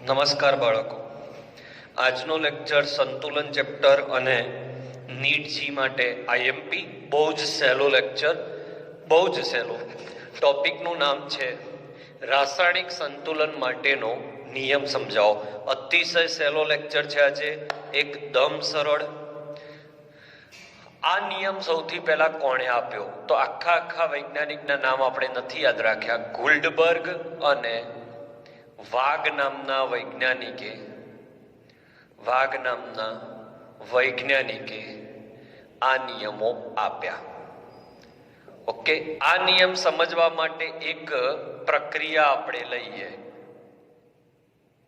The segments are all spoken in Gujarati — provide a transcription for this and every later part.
નમસ્કાર બાળકો, આજનો લેક્ચર સંતુલન ચેપ્ટર અને નીટ જી માટે આઈએમપી બહુ જ સહેલો લેક્ચર, બહુ જ સહેલો. ટોપિકનું નામ છે રાસાયણિક સંતુલન માટેનો નિયમ સમજાવો. અતિશય સહેલો લેક્ચર છે આજે, એકદમ સરળ. આ નિયમ સૌથી પહેલા કોણે આપ્યો? તો આખા વૈજ્ઞાનિકના નામ આપણે નથી યાદ રાખ્યા. ગુલ્ડબર્ગ અને વાગ નામના વૈજ્ઞાનિકે આ નિયમો આપ્યા. ઓકે, આ નિયમ સમજવા માટે એક પ્રક્રિયા આપણે લઈએ.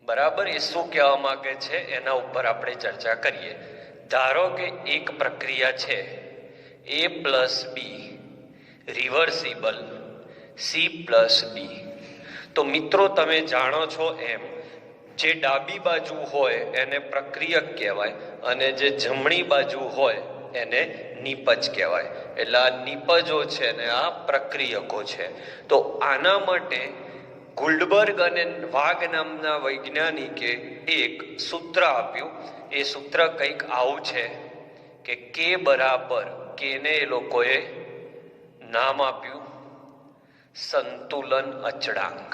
બરાબર, એ શું કહેવા માંગે છે એના ઉપર આપણે ચર્ચા કરીએ. ધારો કે એક પ્રક્રિયા છે A+B રિવર્સિબલ C+D. તો મિત્રો, તમે જાણો છો એમ જે ડાબી બાજુ હોય એને પ્રક્રિયક કહેવાય અને જે જમણી બાજુ હોય એને નિપજ કહેવાય. એટલે આ નિપજો છે ને આ પ્રક્રિયકો છે. તો આના માટે ગુલ્ડબર્ગ અને વાગ નામના વૈજ્ઞાનિકે એક સૂત્ર આપ્યું. એ સૂત્ર કંઈક આવું છે કે K બરાબર, કેને એ લોકોએ નામ આપ્યું સંતુલન અચળાંક.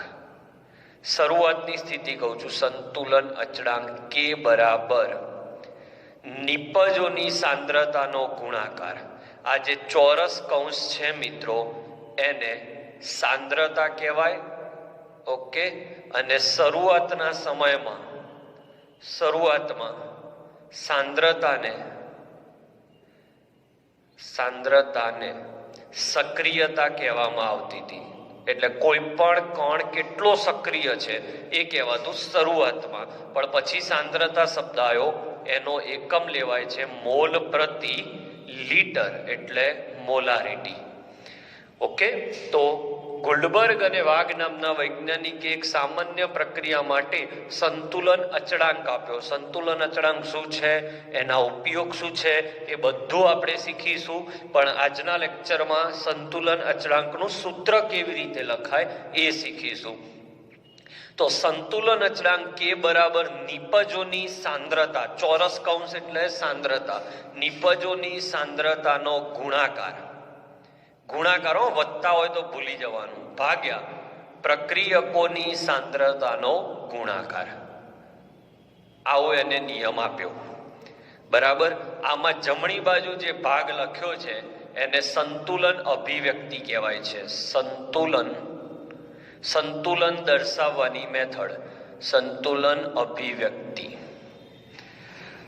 શરૂઆતની સ્થિતિ કહું છું, સંતુલન અચળાંક K બરાબર નિપજોની સાંદ્રતાનો ગુણાકાર. આ જે ચોરસ કૌંસ છે મિત્રો, એને સાંદ્રતા કહેવાય. ઓકે, અને શરૂઆતના સમયમાં સાંદ્રતાને સક્રિયતા કહેવામાં આવતી હતી. એટલે કોઈ પણ કણ કેટલો સક્રિય છે એ કહેવાતું શરૂઆતમાં, પણ પછી સાંદ્રતા શબ્દ આવ્યો, એનો એકમ લેવાય છે મોલ પ્રતિ લીટર, એટલે મોલારિટી. ઓકે, તો ગુલ્ડબર્ગ અને વાગ નામના વૈજ્ઞાનિકે એક સામાન્ય પ્રક્રિયા માટે સંતુલન અચળાંક આપ્યો. સંતુલન અચળાંક શું છે, એના ઉપયોગ શું છે, એ બધું આપણે શીખીશું. પણ આજના લેક્ચરમાં સંતુલન અચળાંકનું સૂત્ર કેવી રીતે લખાય એ શીખીશું. તો સંતુલન અચળાંક K બરાબર નિપજોની સાંદ્રતા, ચોરસ કૌંસ એટલે સાંદ્રતા, નિપજોની સાંદ્રતાનો ગુણાકાર, વત્તા હોય તો ભૂલી જવાનું, ભાગ્યા પ્રક્રિયકોની સાંદ્રતાનો ગુણાકાર. આવો એને નિયમ આપ્યો. બરાબર, આમાં જમણી બાજુ જે ભાગ લખ્યો છે એને સંતુલન અભિવ્યક્તિ કહેવાય છે. સંતુલન દર્શાવવાની મેથડ, સંતુલન અભિવ્યક્તિ.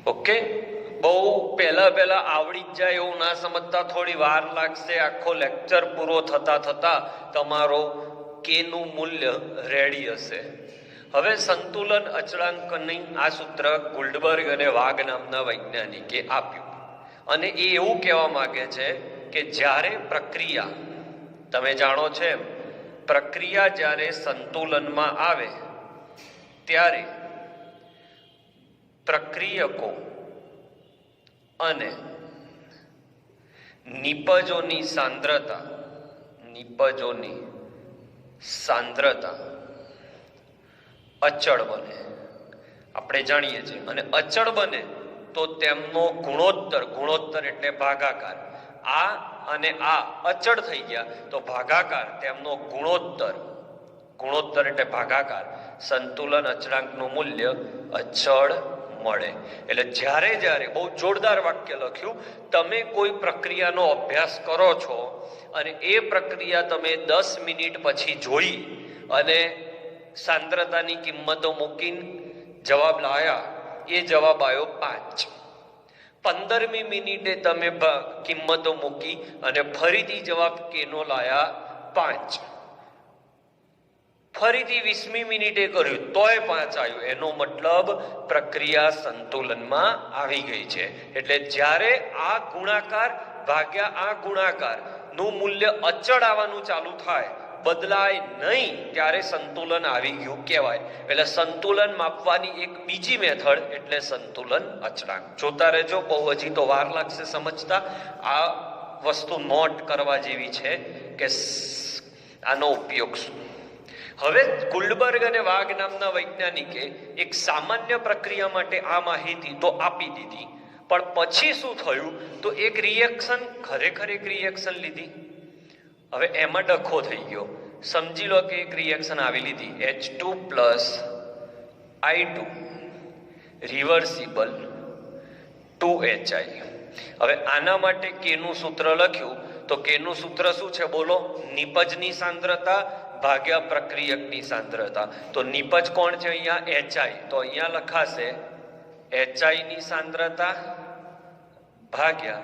ઓકે, બહુ પહેલા આવડી જ જાય એવું ના સમજતા, થોડી વાર લાગશે. આખો લેક્ચર પૂરો થતા તમારો K નું મૂલ્ય રેડી હશે. હવે સંતુલન અચળાંકની આ સૂત્ર ગુલ્ડબર્ગ અને વાગ નામના વૈજ્ઞાનિકે આપ્યું. અને એ એવું કહેવા માંગે છે કે જ્યારે પ્રક્રિયા, તમે જાણો છો એમ, પ્રક્રિયા જ્યારે સંતુલનમાં આવે ત્યારે પ્રક્રિયકો અને નિપજોની સાંદ્રતા અચળ બને. આપણે જાણીએ છીએ. અને અચળ બને તો તેમનો ગુણોત્તર એટલે ભાગાકાર. આ અને આ અચળ થઈ ગયા તો ભાગાકાર, તેમનો ગુણોત્તર એટલે ભાગાકાર, સંતુલન અચળાંકનું મૂલ્ય અચળ મળે. એટલે જ્યારે બહુ જોરદાર વાક્ય લખ્યું, તમે કોઈ પ્રક્રિયાનો અભ્યાસ કરો છો અને એ પ્રક્રિયા તમે 10 મિનિટ પછી જોઈ અને સાંદ્રતાની કિંમતો મૂકીને જવાબ લાયા, એ જવાબ આવ્યો 5. 15મી મિનિટે તમે કિંમતો મૂકી અને ફરીથી જવાબ કેનો લાયા 5. ફરીથી 20મી મિનિટે કર્યું તોય 5 આવ્યું. એનો મતલબ પ્રક્રિયા સંતુલનમાં આવી ગઈ છે. એટલે જ્યારે આ ગુણાકાર ભાગ્યા આ ગુણાકાર નું મૂલ્ય અચળ આવવાનું ચાલુ થાય, બદલાય નહીં, ત્યારે સંતુલન આવી ગયું કહેવાય. એટલે સંતુલન માપવાની એક બીજી મેથડ એટલે સંતુલન અચળાંક. જોતા રહેજો, બહુ હજી તો વાર લાગશે સમજતા. આ વસ્તુ નોટ કરવા જેવી છે કે આનો ઉપયોગ શું. હવે ગુલ્ડબર્ગ અને વાઘ નામના વૈજ્ઞાનિકે એક સામાન્ય પ્રક્રિયા માટે આ માહિતી તો આપી દીધી, પણ પછી શું થયું તો એક રિએક્શન, ખરેખર એક રિએક્શન લીધી. હવે એમાં ડખો થઈ ગયો. સમજી લો કે એક રિએક્શન આવી લીધી H2+I2 રિવર્સિબલ 2HI. હવે આના માટે K નું સૂત્ર લખ્યું તો K નું સૂત્ર શું છે બોલો? નિપજની સાંદ્રતા ભાગ્યા પ્રક્રિયકની સાંદ્રતા. તો નિપજ કોણ છે અહીંયા? HI. તો અહીંયા લખાશે HI ની સાંદ્રતા ભાગ્યા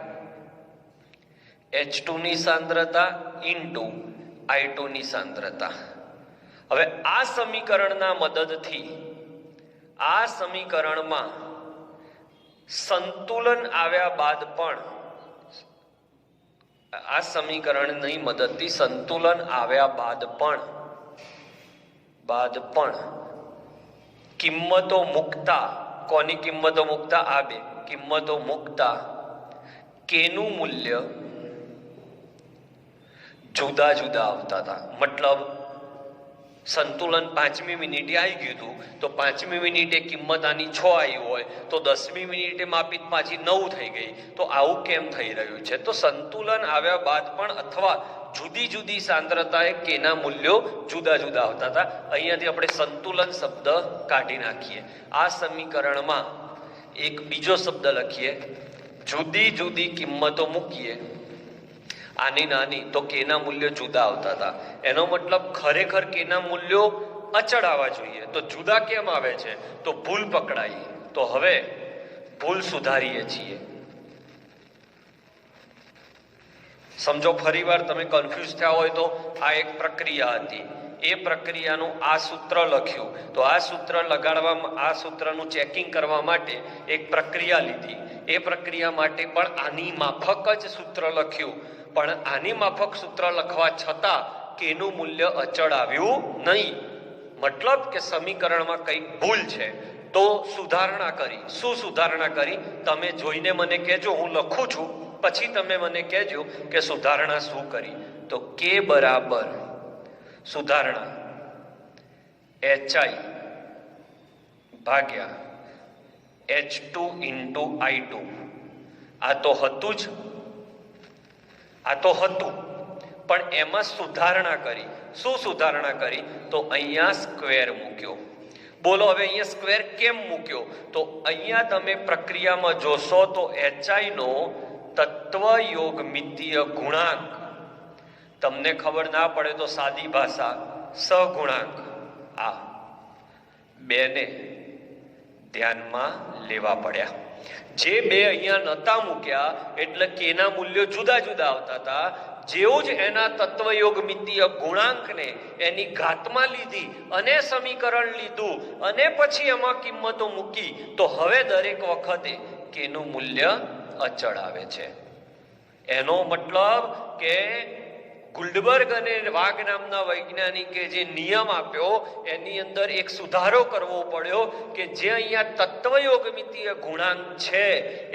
H2 ની સાંદ્રતા ઇન્ટુ I2 ની સાંદ્રતા. હવે આ સમીકરણના મદદથી આ સમીકરણમાં સંતુલન આવ્યા બાદ પણ આ સમીકરણની મદદથી સંતુલન આવ્યા બાદ પણ કિંમતો મૂકતા, કોની કિંમતો મૂકતા? આ બે કિંમતો મૂકતા K નું મૂલ્ય જુદા જુદા આવતા હતા. મતલબ સંતુલન 5મી મિનિટે આવી ગયું હતું તો 5મી મિનિટે કિંમત આની 6 આવી હોય તો 10મી મિનિટે માપી પાછી 9 થઈ ગઈ. તો આવું કેમ થઈ રહ્યું છે? તો સંતુલન આવ્યા બાદ પણ અથવા જુદી જુદી સાંદ્રતાએ કેના મૂલ્યો જુદા જુદા આવતા હતા. અહીંયાથી આપણે સંતુલન શબ્દ કાઢી નાખીએ. આ સમીકરણમાં એક બીજો શબ્દ લખીએ, જુદી જુદી કિંમતો મૂકીએ આની નાની, તો કેના મૂલ્યો જુદા આવતા હતા. એનો મતલબ ખરેખર કેના મૂલ્યો અચળ આવવા જોઈએ. તો જુદા કેમ આવે છે? તો ભૂલ પકડાઈ. તો હવે ભૂલ સુધારીએ છીએ. સમજો, ફરીવાર તમે કન્ફ્યુઝ થયા હોય તો આ એક પ્રક્રિયા હતી, એ પ્રક્રિયાનું આ સૂત્ર લખ્યું. તો આ સૂત્ર લગાડવામાં, આ સૂત્રનું ચેકિંગ કરવા માટે એક પ્રક્રિયા લીધી. એ પ્રક્રિયા માટે પણ આની માફક જ સૂત્ર લખ્યું, પણ આની માફક સૂત્ર લખવા છતાં કેનું મૂલ્ય અચળ આવ્યું નહીં. મતલબ કે સમીકરણમાં કંઈક ભૂલ છે. તો સુધારણા કરી. શું સુધારણા કરી? તમે જોઈને મને કહેજો, હું લખું છું, પછી તમે મને કહેજો કે સુધારણા શું કરી. તો K બરાબર સુધારણા HI ભાગ્યા H2 ઇન્ટુ I2. આ તો હતું જ, આ તો હતું, પણ એમાં સુધારણા કરી. શું સુધારણા કરી? તો અહીંયા સ્ક્વેર મૂક્યો. બોલો હવે અહીંયા સ્ક્વેર કેમ મૂક્યો? તો અહીંયા તમે પ્રક્રિયામાં જોશો તો HI નો તત્વયોગમિતીય ગુણાંક, તમને ખબર ના પડે તો સાદી ભાષા સહગુણાંક, આ બેને ધ્યાનમાં લેવા પડ્યા. જે બે અહીંયા નતા મૂક્યા એટલે કેના મૂલ્યો જુદા જુદા આવતા હતા. જેવું જ એના તત્વયોગમિતીય ગુણાંકને એની ઘાતમાં લીધી અને સમીકરણ લીધું અને પછી એમાં કિંમતો મૂકી, તો હવે દરેક વખતે કેનું મૂલ્ય અચળ આવે છે. એનો મતલબ કે ગુલ્ડબર્ગ અને વાઘ નામના વૈજ્ઞાનિકે જે નિયમ આપ્યો એની અંદર એક સુધારો કરવો પડ્યો કે જે અહીંયા તત્વયોગમિતીય ગુણાંક છે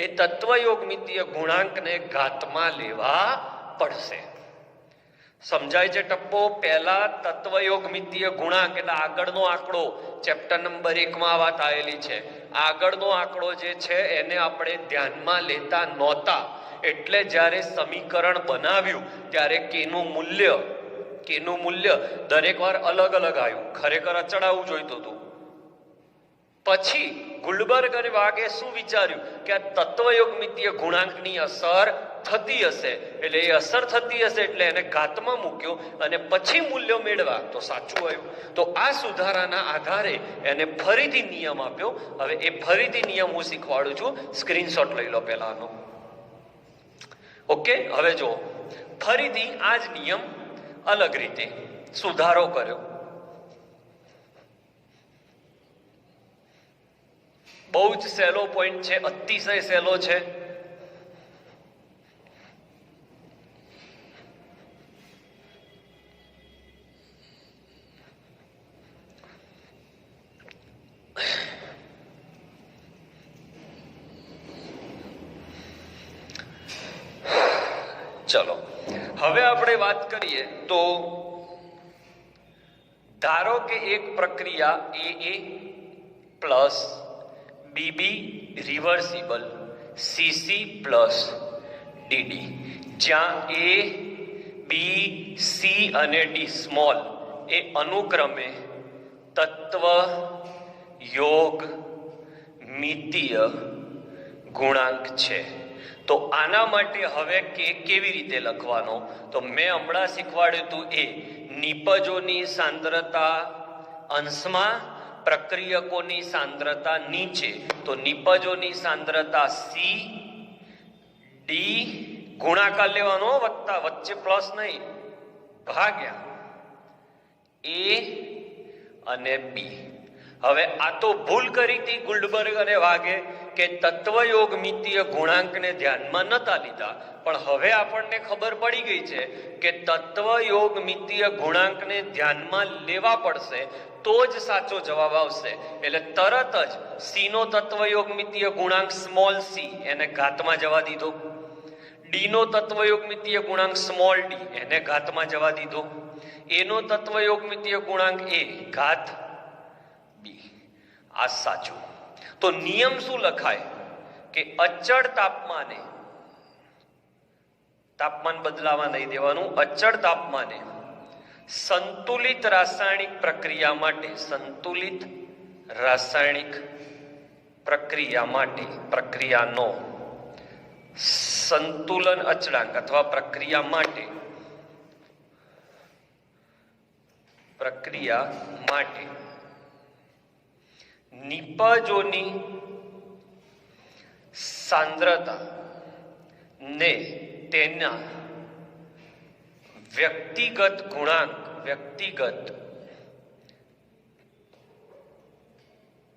એ તત્વયોગમિતીય ગુણાંકને ઘાતમાં લેવા પડશે. સમજાય છે ટપ્પો? પહેલા તત્વયોગમિતીય ગુણાંક એટલે આગળનો આંકડો, ચેપ્ટર નંબર 1 માં વાત આવેલી છે. આગળનો આંકડો જે છે એને આપણે ધ્યાનમાં લેતા નહોતા, એટલે જ્યારે સમીકરણ બનાવ્યું ત્યારે કેનું મૂલ્ય દરેક વાર અલગ અલગ આવ્યું. ખરેખર અચળ આવવું જોઈતું હતું. પછી ગુલ્ડબર્ગ અને વાઘે શું વિચાર્યું કે આ તત્વયોગમિતીય ગુણાંકની અસર થતી હશે, એટલે એ અસર થતી હશે એટલે એને ઘાતમાં મૂક્યો અને પછી મૂલ્યો મેળવા તો સાચું આવ્યું. તો આ સુધારાના આધારે એને ફરીથી નિયમ આપ્યો. હવે એ ફરીથી નિયમ હું શીખવાડું છું, સ્ક્રીનશોટ લઈ લો પહેલાનો. ઓકે, હવે જો ફરીથી આ જ નિયમ અલગ રીતે સુધારો કર્યો. બહુ જ સહેલો પોઈન્ટ છે, અતિશય સહેલો છે. ચલો હવે આપણે વાત કરીએ તો ધારો કે એક પ્રક્રિયા A plus B B reversible C C plus D D, જ્યાં એ બી સી અને ડી સ્મોલ એ અનુક્રમે તત્વ, યોગ, મિતીય ગુણાંક છે. તો આના માટે હવે કે કેવી રીતે લખવાનો? તો મેં હમણાં શીખવાડ્યું હતું એ નિપજોની સાંદ્રતા અંશમાં, પ્રક્રિયકોની સાંદ્રતા નીચે. તો નિપજોની સાંદ્રતા સી ડી ગુણાકાર લેવાનો, વત્તા, વચ્ચે પ્લસ નહીં, ભાગ્યા એ અને બી. હવે આ તો ભૂલ કરી હતી ગુલ્ડબર્ગ અને વાઘે કે તત્વયોગ મિતીય ગુણાંકને ધ્યાનમાં નતા લીધા, પણ હવે આપણને ખબર પડી ગઈ છે કે તત્વયોગ મિતીય ગુણાંકને ધ્યાનમાં લેવા પડશે તો જ સાચો જવાબ આવશે. એટલે તરત જ સી નો તત્વયોગ મિતીય ગુણાંક સ્મોલ સી એને ઘાતમાં જવા દીધો, ડી નો તત્વયોગ મિતીય ગુણાંક સ્મોલ ડી એને ઘાતમાં જવા દીધો, એનો તત્વયોગ મિતીય ગુણાંક એ ઘાત બી. આ સાચું. તો નિયમ શું લખાય કે અચળ તાપમાને, તાપમાન બદલાવા નહીં દેવાનું, અચળ તાપમાને સંતુલિત રાસાયણિક પ્રક્રિયા માટે, સંતુલિત રાસાયણિક પ્રક્રિયા માટે પ્રક્રિયાનો સંતુલન અચળાંક અથવા પ્રક્રિયા માટે નિપજોની સાંદ્રતા ને તેના વ્યક્તિગત ગુણાંક, વ્યક્તિગત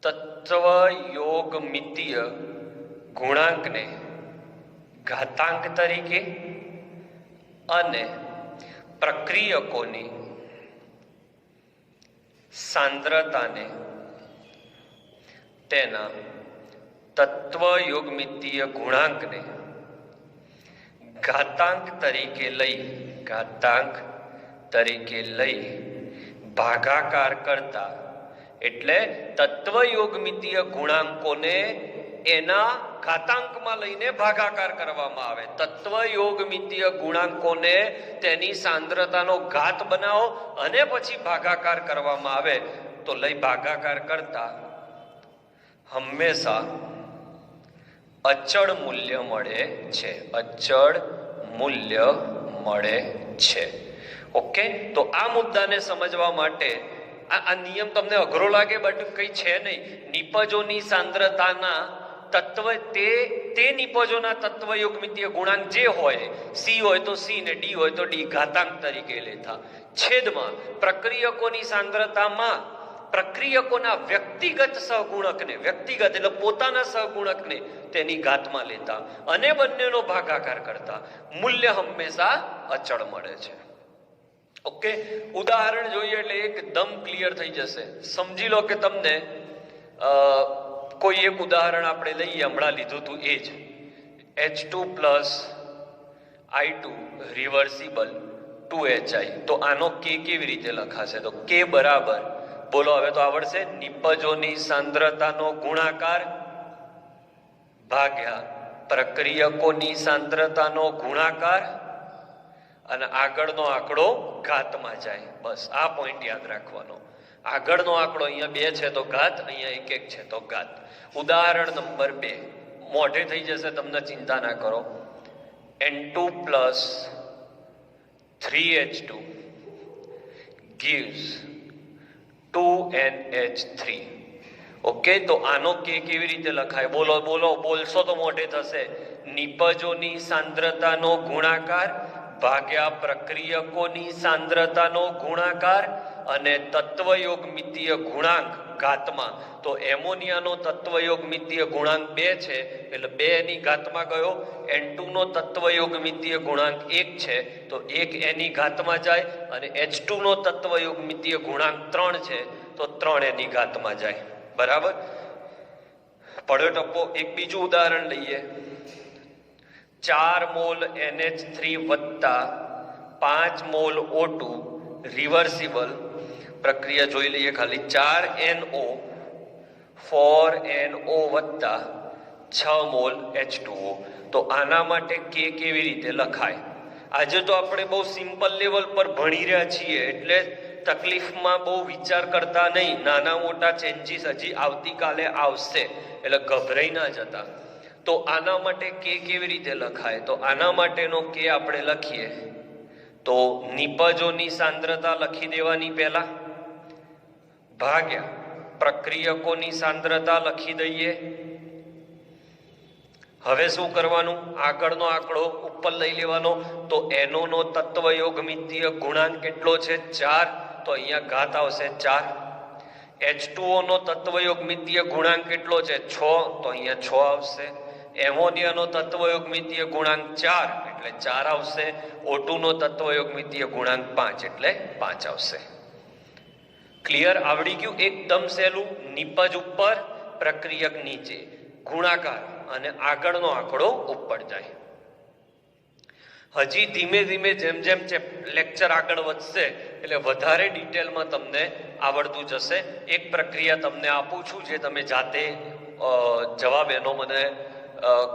તત્વયોગમિતીય ગુણાંકને ઘાતાંક તરીકે અને પ્રક્રિયકોની સાંદ્રતાને તેના તત્વયોગમિતીય ગુણાંકને ઘાતાંક તરીકે લઈ ભાગાકાર કરતા, એટલે તત્વયોગમિતીય ગુણાંકોને એના ઘાતાંકમાં લઈને ભાગાકાર કરવામાં આવે. તત્વયોગમિતીય ગુણાંકોને તેની સાંદ્રતાનો ઘાત બનાવો અને પછી ભાગાકાર કરવામાં આવે. તો લઈ ભાગાકાર કરતા હંમેશા અચળ મૂલ્ય મળે છે, અચળ મૂલ્ય મળે છે. ઓકે, તો આ મુદ્દાને સમજવા માટે આ નિયમ તમને અઘરો લાગે, બટ કઈ છે નહીં. નિપજોની સાંદ્રતાના તત્વ તે નિપજોના તત્વયોગમિતીય ગુણાંક જે હોય, સી હોય તો સી ને ડી હોય તો ડી ઘાતાંક તરીકે લેતા, છેદમાં પ્રક્રિયકોની સાંદ્રતામાં પ્રક્રિયકોના વ્યક્તિગત સહગુણકને, વ્યક્તિગત એટલે પોતાના સહગુણકને તેની ઘાતમાં લેતા અને બંનેનો ભાગાકાર કરતા મૂલ્ય હંમેશા અચળ મળે છે. ઓકે, ઉદાહરણ જોઈએ એટલે એકદમ ક્લિયર થઈ જશે. સમજી લો કે તમને કોઈ એક ઉદાહરણ આપણે લઈએ, હમણાં લીધું હતું એ જ H2 plus I2 reversible 2HI. તો આનો કે કેવી રીતે લખાશે? તો કે બરાબર, બોલો હવે તો આવડશે, નિપજોની સાંદ્રતાનો ગુણાકાર ભાગ્યા પ્રક્રિયકોની સાંદ્રતાનો ગુણાકાર અને આગળનો આંકડો ઘાતમાં જાય. બસ આ પોઈન્ટ યાદ રાખવાનો. આગળનો આંકડો અહીંયા 2 છે તો ઘાત, અહીંયા 1 1 છે તો ઘાત. ઉદાહરણ નંબર 2 મોઢે થઈ જશે, તમને ચિંતા ના કરો. N2 plus 3H2 gives 2NH3. Okay, તો આનો કે કેવી રીતે લખાય? બોલો બોલો, બોલશો તો મોઢે થશે. નિપજોની સાંદ્રતાનો ગુણાકાર ભાગ્યા પ્રક્રિયકોની સાંદ્રતાનો ગુણાકાર અને તત્વયોગમિતીય ગુણાંક ઘાતમાં. તો એમોનિયાનો તત્વયોગમિતીય ગુણાંક 2 છે એટલે 2 એની ઘાતમાં ગયો. N2 નો તત્વયોગમિતીય ગુણાંક 1 છે તો 1 એની ઘાતમાં જાય અને H2 નો તત્વયોગમિતીય ગુણાંક 3 છે તો 3 એની ઘાતમાં જાય. બરાબર? પડ્યો ટપ્પો. એક બીજું ઉદાહરણ લઈએ. 4 મોલ NH3 વત્તા 5 મોલ O2 રિવર્સિબલ પ્રક્રિયા જોઈ લઈએ ખાલી. 4NO 4NO વત્તા 6 મોલ H2O. તો આના માટે K કેવી રીતે લખાય? આજે તો આપણે બહુ સિમ્પલ લેવલ પર ભણી રહ્યા છીએ એટલે તકલીફમાં બહુ વિચાર કરતા નહીં. નાના મોટા ચેન્જીસ હજી આવતીકાલે આવશે એટલે ગભરાઈ ના જતા. તો આના માટે K કેવી રીતે લખાય? તો આના માટેનો K આપણે લખીએ તો નિપજોની સાંદ્રતા લખી દેવાની પહેલા, ભાગ્યા પ્રક્રિયકોની સાંદ્રતા લખી દઈએ. હવે શું કરવાનું? આગળનો આંકડો ઉપર લઈ લેવાનો. તો NO નો તત્વયોગમિતીય ગુણાંક કેટલો છે? 4. તો અહીંયા ઘાત આવશે 4. H2O નો તત્વયોગમિતીય ગુણાંક કેટલો છે? 6. તો અહીંયા 6 આવશે. એમોનિયાનો તત્વયોગમિતીય ગુણાંક 4 એટલે 4 આવશે. O2 નો તત્વયોગમિતીય ગુણાંક 5 એટલે 5 આવશે. ક્લિયર? આવડી ગયું? એકદમ સહેલું. નિપજ ઉપર, પ્રક્રિયક નીચે, ગુણાકાર અને આગળનો આંકડો ઉપર જાય. હજી ધીમે ધીમે જેમ જેમ લેક્ચર આગળ વધશે એટલે વધારે ડિટેલમાં તમને આવડતું જશે. એક પ્રક્રિયા તમને આપું છું જે તમે જાતે જવાબ એનો મને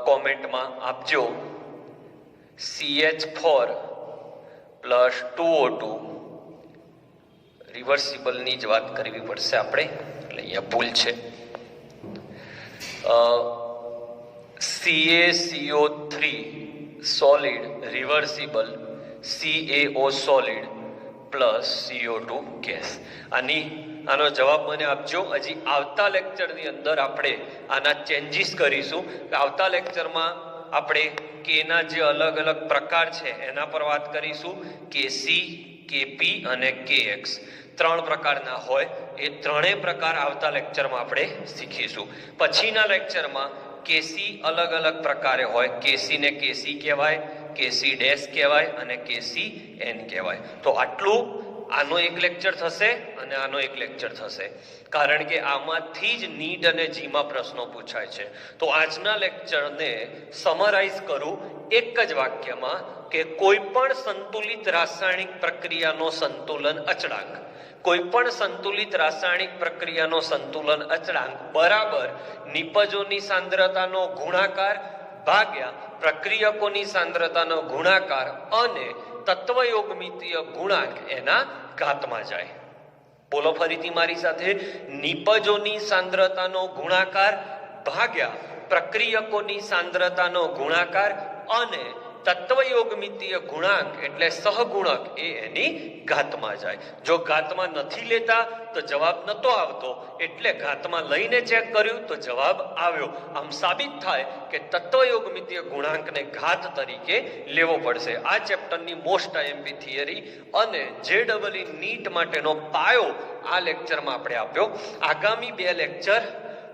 કોમેન્ટમાં આપજો. CH4 પ્લસ 2O2 રિવર્સિબલની જ વાત કરવી પડશે આપણે એટલે અહીંયા ભૂલ છે. CaCO3 solid reversible CaO solid plus CO2 gas. આનો જવાબ મને આપજો. હજી આવતા લેક્ચરની અંદર આપણે આના ચેન્જીસ કરીશું. આવતા લેક્ચરમાં આપણે કેના જે અલગ અલગ પ્રકાર છે એના પર વાત કરીશું. KC, KP અને KX 3 પ્રકારના હોય. એ ત્રણેય પ્રકાર આવતા લેક્ચરમાં આપણે શીખીશું. પછીના લેક્ચરમાં KC અલગ અલગ પ્રકારે હોય. KC ને KC કહેવાય, KC ડેશ કહેવાય અને KCN કહેવાય. તો આટલું આનો એક લેક્ચર થશે અને આનો એક લેક્ચર થશે, કારણ કે આમાંથી જ નીટ અને જીમાં પ્રશ્નો પૂછાય છે. તો આજના લેક્ચરને સમરાઇઝ કરું એક જ વાક્યમાં કે કોઈ પણ સંતુલિત રાસાયણિક પ્રક્રિયાનો સંતુલન અચળાંક, કોઈ પણ સંતુલિત રાસાયણિક પ્રક્રિયાનો સંતુલન અચળાંક બરાબર નિપજોની સાંદ્રતાનો ગુણાકાર ભાગ્યા પ્રક્રિયકોની સાંદ્રતાનો ગુણાકાર અને તત્વયોગમિતીય ગુણાંક એના ઘાતમાં જાય. બોલો ફરીથી મારી સાથે. નિપજોની સાંદ્રતાનો ગુણાકાર ભાગ્યા પ્રક્રિયકોની સાંદ્રતાનો ગુણાકાર અને તત્વયોગમિતીય ગુણાંક એટલે સહગુણક એ એની ઘાતમાં જાય. જો ઘાતમાં નથી લેતા તો જવાબ નતો આવતો, એટલે ઘાતમાં લઈને ચેક કર્યું તો જવાબ આવ્યો. આમ સાબિત થાય કે તત્વયોગમિતીય ગુણાંકને ઘાત તરીકે લેવો પડશે. આ ચેપ્ટરની મોસ્ટ આઈએમપી થિયરી અને JEE નીટ માટેનો પાયો આ લેક્ચરમાં આપણે આપ્યો. આગામી 2 લેક્ચર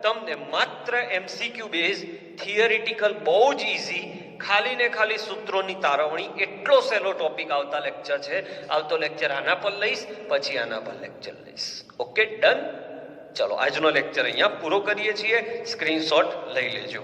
તમને માત્ર MCQ બેઝ, થિયરિટિકલ બહુ જ ઈઝી, ખાલી ને ખાલી સૂત્રોની તારવણી, એટલો સહેલો ટોપિક આવતા લેક્ચર છે. આવતો લેક્ચર આના પર લઈશ, પછી આના પર લેક્ચર લઈશ. Okay, done. ચલો આજનો લેક્ચર અહીંયા પૂરો કરીએ છીએ. સ્ક્રીનશોટ લઈ લેજો.